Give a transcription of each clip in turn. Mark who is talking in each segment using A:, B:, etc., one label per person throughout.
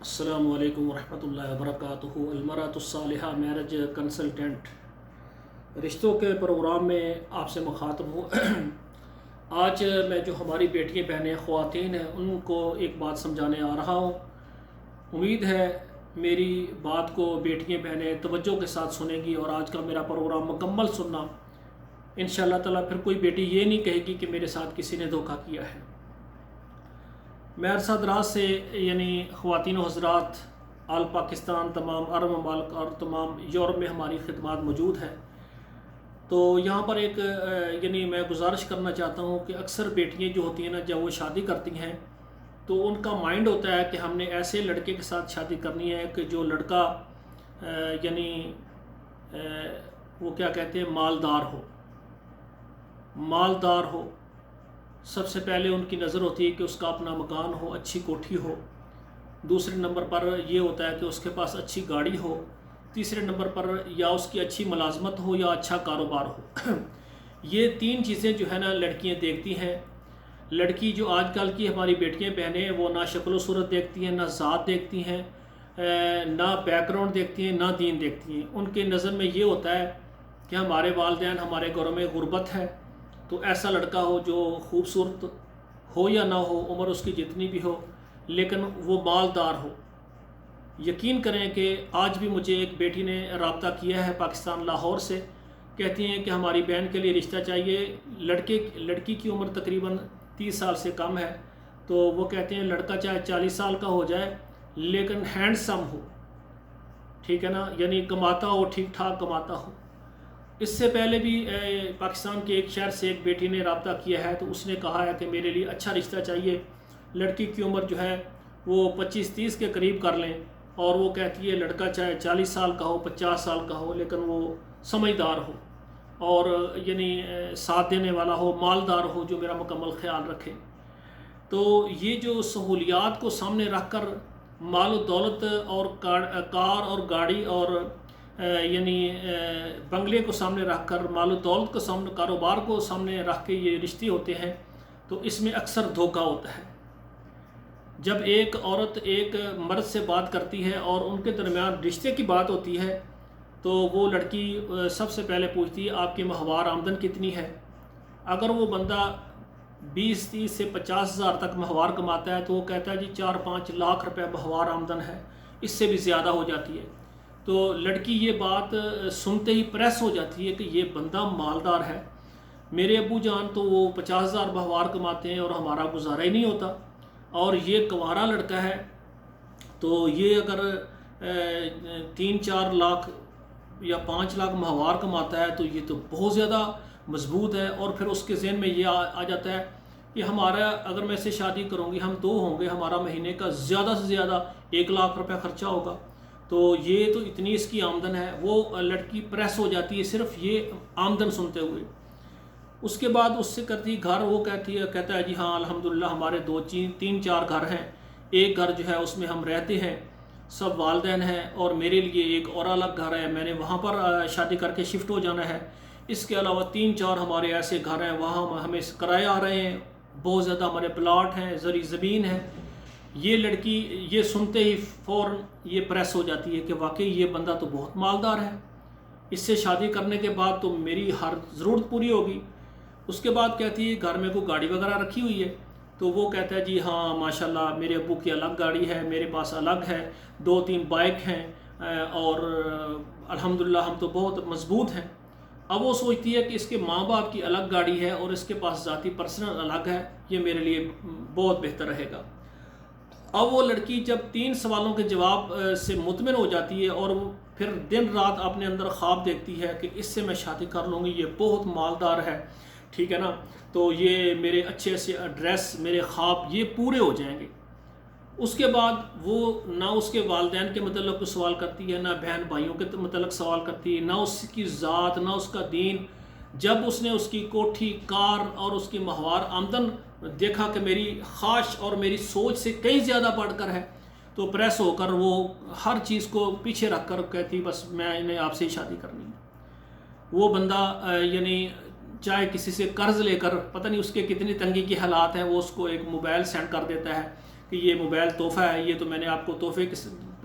A: السلام علیکم ورحمۃ اللہ وبرکاتہ۔ المرأۃ الصالحہ میرج کنسلٹنٹ رشتوں کے پروگرام میں آپ سے مخاطب ہوں۔ آج میں جو ہماری بیٹیاں بہنیں خواتین ہیں ان کو ایک بات سمجھانے آ رہا ہوں۔ امید ہے میری بات کو بیٹیاں بہنیں توجہ کے ساتھ سنیں گی اور آج کا میرا پروگرام مکمل سننا۔ انشاءاللہ تعالیٰ پھر کوئی بیٹی یہ نہیں کہے گی کہ میرے ساتھ کسی نے دھوکہ کیا ہے۔ میں عرصہ دراز سے خواتین و حضرات آل پاکستان، تمام عرب ممالک اور تمام یورپ میں ہماری خدمات موجود ہیں۔ تو یہاں پر ایک میں گزارش کرنا چاہتا ہوں کہ اکثر بیٹیاں جو ہوتی ہیں نا، جب وہ شادی کرتی ہیں تو ان کا مائنڈ ہوتا ہے کہ ہم نے ایسے لڑکے کے ساتھ شادی کرنی ہے کہ جو لڑکا وہ کیا کہتے ہیں، مالدار ہو۔ سب سے پہلے ان کی نظر ہوتی ہے کہ اس کا اپنا مکان ہو، اچھی کوٹھی ہو۔ دوسرے نمبر پر یہ ہوتا ہے کہ اس کے پاس اچھی گاڑی ہو۔ تیسرے نمبر پر یا اس کی اچھی ملازمت ہو یا اچھا کاروبار ہو۔ یہ تین چیزیں جو ہے نا لڑکیاں دیکھتی ہیں۔ لڑکی جو آج کل کی ہماری بیٹیاں بہنیں ہیں وہ نہ شکل و صورت دیکھتی ہیں، نہ ذات دیکھتی ہیں، نہ بیک گراؤنڈ دیکھتی ہیں، نہ دین دیکھتی ہیں۔ ان کے نظر میں یہ ہوتا ہے کہ ہمارے والدین ہمارے گھروں میں غربت ہے، تو ایسا لڑکا ہو جو خوبصورت ہو یا نہ ہو، عمر اس کی جتنی بھی ہو، لیکن وہ مالدار ہو۔ یقین کریں کہ آج بھی مجھے ایک بیٹی نے رابطہ کیا ہے پاکستان لاہور سے، کہتی ہیں کہ ہماری بہن کے لیے رشتہ چاہیے۔ لڑکی کی عمر تقریباً 30 سال سے کم ہے، تو وہ کہتے ہیں لڑکا چاہے 40 سال کا ہو جائے لیکن ہینڈسم ہو، ٹھیک ہے نا، کماتا ہو، ٹھیک ٹھاک کماتا ہو۔ اس سے پہلے بھی پاکستان کے ایک شہر سے ایک بیٹی نے رابطہ کیا ہے، تو اس نے کہا ہے کہ میرے لیے اچھا رشتہ چاہیے، لڑکی کی عمر جو ہے وہ 25-30 کے قریب کر لیں، اور وہ کہتی ہے لڑکا چاہے 40 سال کا ہو، 50 سال کا ہو، لیکن وہ سمجھدار ہو اور ساتھ دینے والا ہو، مالدار ہو، جو میرا مکمل خیال رکھے۔ تو یہ جو سہولیات کو سامنے رکھ کر، مال و دولت اور کار اور گاڑی اور بنگلے کو سامنے رکھ کر، مال و دولت کو سامنے، کاروبار کو سامنے رکھ کے یہ رشتے ہوتے ہیں، تو اس میں اکثر دھوکہ ہوتا ہے۔ جب ایک عورت ایک مرد سے بات کرتی ہے اور ان کے درمیان رشتے کی بات ہوتی ہے، تو وہ لڑکی سب سے پہلے پوچھتی ہے آپ کی ماہوار آمدن کتنی ہے۔ اگر وہ بندہ 20-30 سے 50 ہزار تک ماہوار کماتا ہے تو وہ کہتا ہے جی 4-5 لاکھ روپے ماہوار آمدن ہے، اس سے بھی زیادہ ہو جاتی ہے۔ تو لڑکی یہ بات سنتے ہی پریس ہو جاتی ہے کہ یہ بندہ مالدار ہے، میرے ابو جان تو وہ 50 ہزار ماہوار کماتے ہیں اور ہمارا گزارا ہی نہیں ہوتا، اور یہ کنوارا لڑکا ہے، تو یہ اگر 3-4 لاکھ یا 5 لاکھ ماہوار کماتا ہے تو یہ تو بہت زیادہ مضبوط ہے۔ اور پھر اس کے ذہن میں یہ آ جاتا ہے کہ ہمارا، اگر میں سے شادی کروں گی، ہم 2 ہوں گے، ہمارا مہینے کا زیادہ سے زیادہ 1 لاکھ روپے خرچہ ہوگا، تو یہ تو اتنی اس کی آمدن ہے۔ وہ لڑکی پریس ہو جاتی ہے صرف یہ آمدن سنتے ہوئے۔ اس کے بعد اس سے کرتی گھر، وہ کہتا ہے جی ہاں الحمدللہ ہمارے 2-3-4 گھر ہیں، ایک گھر جو ہے اس میں ہم رہتے ہیں، سب والدین ہیں، اور میرے لیے ایک اور الگ گھر ہے، میں نے وہاں پر شادی کر کے شفٹ ہو جانا ہے۔ اس کے علاوہ 3-4 ہمارے ایسے گھر ہیں، وہاں ہمیں کرایہ آ رہے ہیں، بہت زیادہ ہمارے پلاٹ ہیں، زرعی زمین ہے۔ یہ لڑکی یہ سنتے ہی فوراً یہ پریس ہو جاتی ہے کہ واقعی یہ بندہ تو بہت مالدار ہے، اس سے شادی کرنے کے بعد تو میری ہر ضرورت پوری ہوگی۔ اس کے بعد کہتی ہے گھر میں کوئی گاڑی وغیرہ رکھی ہوئی ہے، تو وہ کہتا ہے جی ہاں ماشاءاللہ میرے ابو کی الگ گاڑی ہے، میرے پاس الگ ہے، 2-3 بائک ہیں، اور الحمدللہ ہم تو بہت مضبوط ہیں۔ اب وہ سوچتی ہے کہ اس کے ماں باپ کی الگ گاڑی ہے اور اس کے پاس ذاتی پرسنل الگ ہے، یہ میرے لیے بہت بہتر رہے گا۔ اب وہ لڑکی جب 3 سوالوں کے جواب سے مطمئن ہو جاتی ہے اور وہ پھر دن رات اپنے اندر خواب دیکھتی ہے کہ اس سے میں شادی کر لوں گی، یہ بہت مالدار ہے، ٹھیک ہے نا، تو یہ میرے اچھے سے ایڈریس، میرے خواب یہ پورے ہو جائیں گے۔ اس کے بعد وہ نہ اس کے والدین کے متعلق کوئی سوال کرتی ہے، نہ بہن بھائیوں کے متعلق سوال کرتی ہے، نہ اس کی ذات، نہ اس کا دین۔ جب اس نے اس کی کوٹھی، کار اور اس کی ماہوار آمدن دیکھا کہ میری خواہش اور میری سوچ سے کہیں زیادہ بڑھ کر ہے، تو پریس ہو کر وہ ہر چیز کو پیچھے رکھ کر کہتی بس میں انہیں آپ سے ہی شادی کرنی ہے۔ وہ بندہ چاہے کسی سے قرض لے کر، پتہ نہیں اس کے کتنی تنگی کے حالات ہیں، وہ اس کو ایک موبائل سینڈ کر دیتا ہے کہ یہ موبائل تحفہ ہے، یہ تو میں نے آپ کو تحفے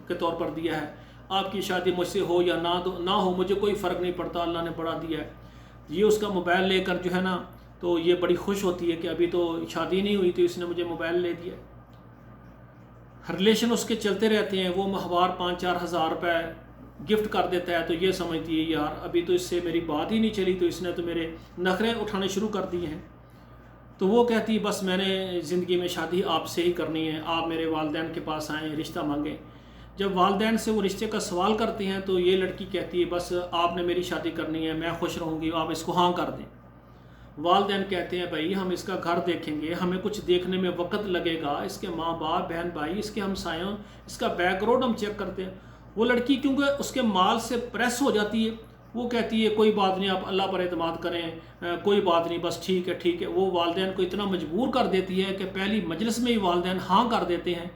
A: کے طور پر دیا ہے، آپ کی شادی مجھ سے ہو یا نہ ہو مجھے کوئی فرق نہیں پڑتا، اللہ نے بڑا دیا ہے۔ یہ اس کا موبائل لے کر جو ہے نا تو یہ بڑی خوش ہوتی ہے کہ ابھی تو شادی نہیں ہوئی تو اس نے مجھے موبائل لے دیا۔ ریلیشن اس کے چلتے رہتے ہیں، وہ ماہوار 5-4 ہزار روپے گفٹ کر دیتا ہے تو یہ سمجھتی ہے یار ابھی تو اس سے میری بات ہی نہیں چلی تو اس نے تو میرے نخرے اٹھانے شروع کر دیے ہیں۔ تو وہ کہتی بس میں نے زندگی میں شادی آپ سے ہی کرنی ہے، آپ میرے والدین کے پاس آئیں، رشتہ مانگیں۔ جب والدین سے وہ رشتے کا سوال کرتے ہیں تو یہ لڑکی کہتی ہے بس آپ نے میری شادی کرنی ہے، میں خوش رہوں گی، آپ اس کو ہاں کر دیں۔ والدین کہتے ہیں بھائی ہم اس کا گھر دیکھیں گے، ہمیں کچھ دیکھنے میں وقت لگے گا، اس کے ماں باپ بہن بھائی، اس کے ہمسایوں، اس کا بیک گراؤنڈ ہم چیک کرتے ہیں۔ وہ لڑکی کیونکہ اس کے مال سے پریس ہو جاتی ہے، وہ کہتی ہے کوئی بات نہیں، آپ اللہ پر اعتماد کریں، کوئی بات نہیں، بس ٹھیک ہے۔ وہ والدین کو اتنا مجبور کر دیتی ہے کہ پہلی مجلس میں ہی والدین ہاں کر دیتے ہیں،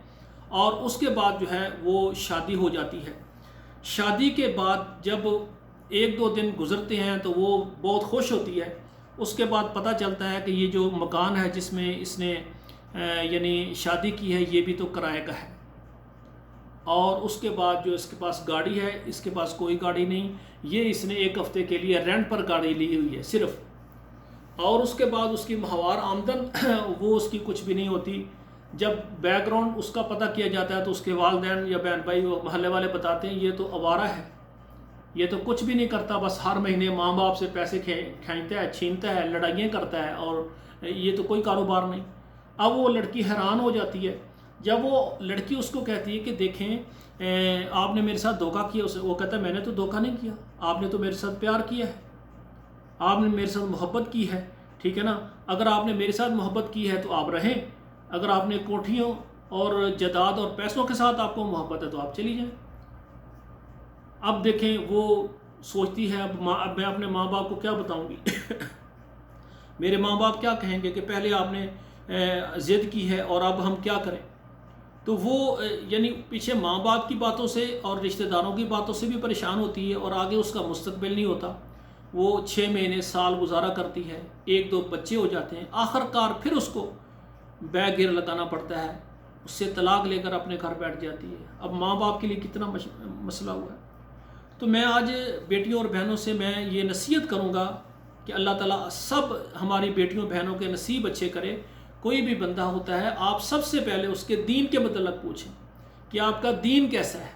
A: اور اس کے بعد جو ہے وہ شادی ہو جاتی ہے۔ شادی کے بعد جب 1-2 دن گزرتے ہیں تو وہ بہت خوش ہوتی ہے۔ اس کے بعد پتہ چلتا ہے کہ یہ جو مکان ہے جس میں اس نے یعنی شادی کی ہے یہ بھی تو کرائے کا ہے، اور اس کے بعد جو اس کے پاس گاڑی ہے، اس کے پاس کوئی گاڑی نہیں، یہ اس نے 1 ہفتے کے لیے رینٹ پر گاڑی لی ہوئی ہے صرف، اور اس کے بعد اس کی ماہوار آمدن وہ اس کی کچھ بھی نہیں ہوتی۔ جب بیک گراؤنڈ اس کا پتہ کیا جاتا ہے تو اس کے والدین یا بہن بھائی محلے والے بتاتے ہیں یہ تو آوارہ ہے، یہ تو کچھ بھی نہیں کرتا، بس ہر مہینے ماں باپ سے پیسے کھینچتا ہے، چھینتا ہے، لڑائیاں کرتا ہے، اور یہ تو کوئی کاروبار نہیں۔ اب وہ لڑکی حیران ہو جاتی ہے۔ جب وہ لڑکی اس کو کہتی ہے کہ دیکھیں آپ نے میرے ساتھ دھوکہ کیا، وہ کہتا ہے میں نے تو دھوکہ نہیں کیا، آپ نے تو میرے ساتھ پیار کیا ہے، آپ نے میرے ساتھ محبت کی ہے، ٹھیک ہے نا، اگر آپ نے میرے ساتھ محبت کی ہے تو آپ رہیں، اگر آپ نے کوٹھیوں اور جائیداد اور پیسوں کے ساتھ آپ کو محبت ہے تو آپ چلی جائیں۔ اب دیکھیں وہ سوچتی ہے اب میں اپنے ماں باپ کو کیا بتاؤں گی میرے ماں باپ کیا کہیں گے کہ پہلے آپ نے ضد کی ہے اور اب ہم کیا کریں۔ تو وہ یعنی پیچھے ماں باپ کی باتوں سے اور رشتہ داروں کی باتوں سے بھی پریشان ہوتی ہے، اور آگے اس کا مستقبل نہیں ہوتا۔ وہ 6 مہینے سال گزارا کرتی ہے، 1-2 بچے ہو جاتے ہیں، آخر کار پھر اس کو بیک گیئر لگانا پڑتا ہے، اس سے طلاق لے کر اپنے گھر بیٹھ جاتی ہے۔ اب ماں باپ کے لیے کتنا مسئلہ ہوا ہے۔ تو میں آج بیٹیوں اور بہنوں سے میں یہ نصیحت کروں گا کہ اللہ تعالیٰ سب ہماری بیٹیوں بہنوں کے نصیب اچھے کرے۔ کوئی بھی بندہ ہوتا ہے آپ سب سے پہلے اس کے دین کے متعلق پوچھیں کہ آپ کا دین کیسا ہے،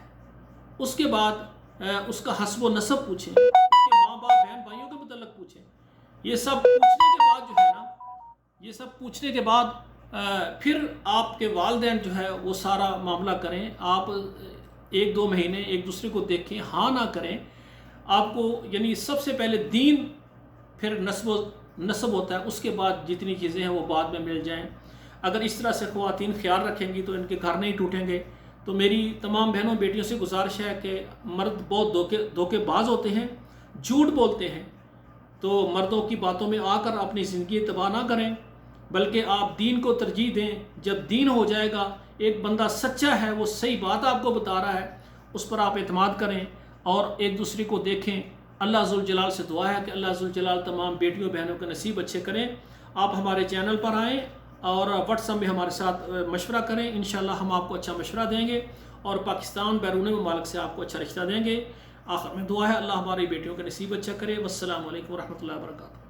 A: اس کے بعد اس کا حسب و نسب پوچھیں، اس کے ماں باپ بہن بھائیوں کے متعلق پوچھیں۔ یہ سب پوچھنے کے بعد جو ہے نا، یہ سب پوچھنے کے بعد پھر آپ کے والدین جو ہے وہ سارا معاملہ کریں۔ آپ 1-2 مہینے ایک دوسرے کو دیکھیں، ہاں نہ کریں۔ آپ کو یعنی سب سے پہلے دین، پھر نسب ہوتا ہے، اس کے بعد جتنی چیزیں ہیں وہ بعد میں مل جائیں۔ اگر اس طرح سے خواتین خیال رکھیں گی تو ان کے گھر نہیں ٹوٹیں گے۔ تو میری تمام بہنوں بیٹیوں سے گزارش ہے کہ مرد بہت دھوکے باز ہوتے ہیں، جھوٹ بولتے ہیں، تو مردوں کی باتوں میں آ کر اپنی زندگی تباہ نہ کریں، بلکہ آپ دین کو ترجیح دیں۔ جب دین ہو جائے گا، ایک بندہ سچا ہے، وہ صحیح بات آپ کو بتا رہا ہے، اس پر آپ اعتماد کریں اور ایک دوسرے کو دیکھیں۔ اللہ ذوالجلال سے دعا ہے کہ اللہ ذوالجلال تمام بیٹیوں بہنوں کے نصیب اچھے کریں۔ آپ ہمارے چینل پر آئیں اور واٹس ایپ میں ہمارے ساتھ مشورہ کریں، انشاءاللہ ہم آپ کو اچھا مشورہ دیں گے اور پاکستان بیرون ممالک سے آپ کو اچھا رشتہ دیں گے۔ آخر میں دعا ہے اللہ ہماری بیٹیوں کے نصیب اچھا کرے۔ والسلام علیکم ورحمۃ اللہ وبرکاتہ۔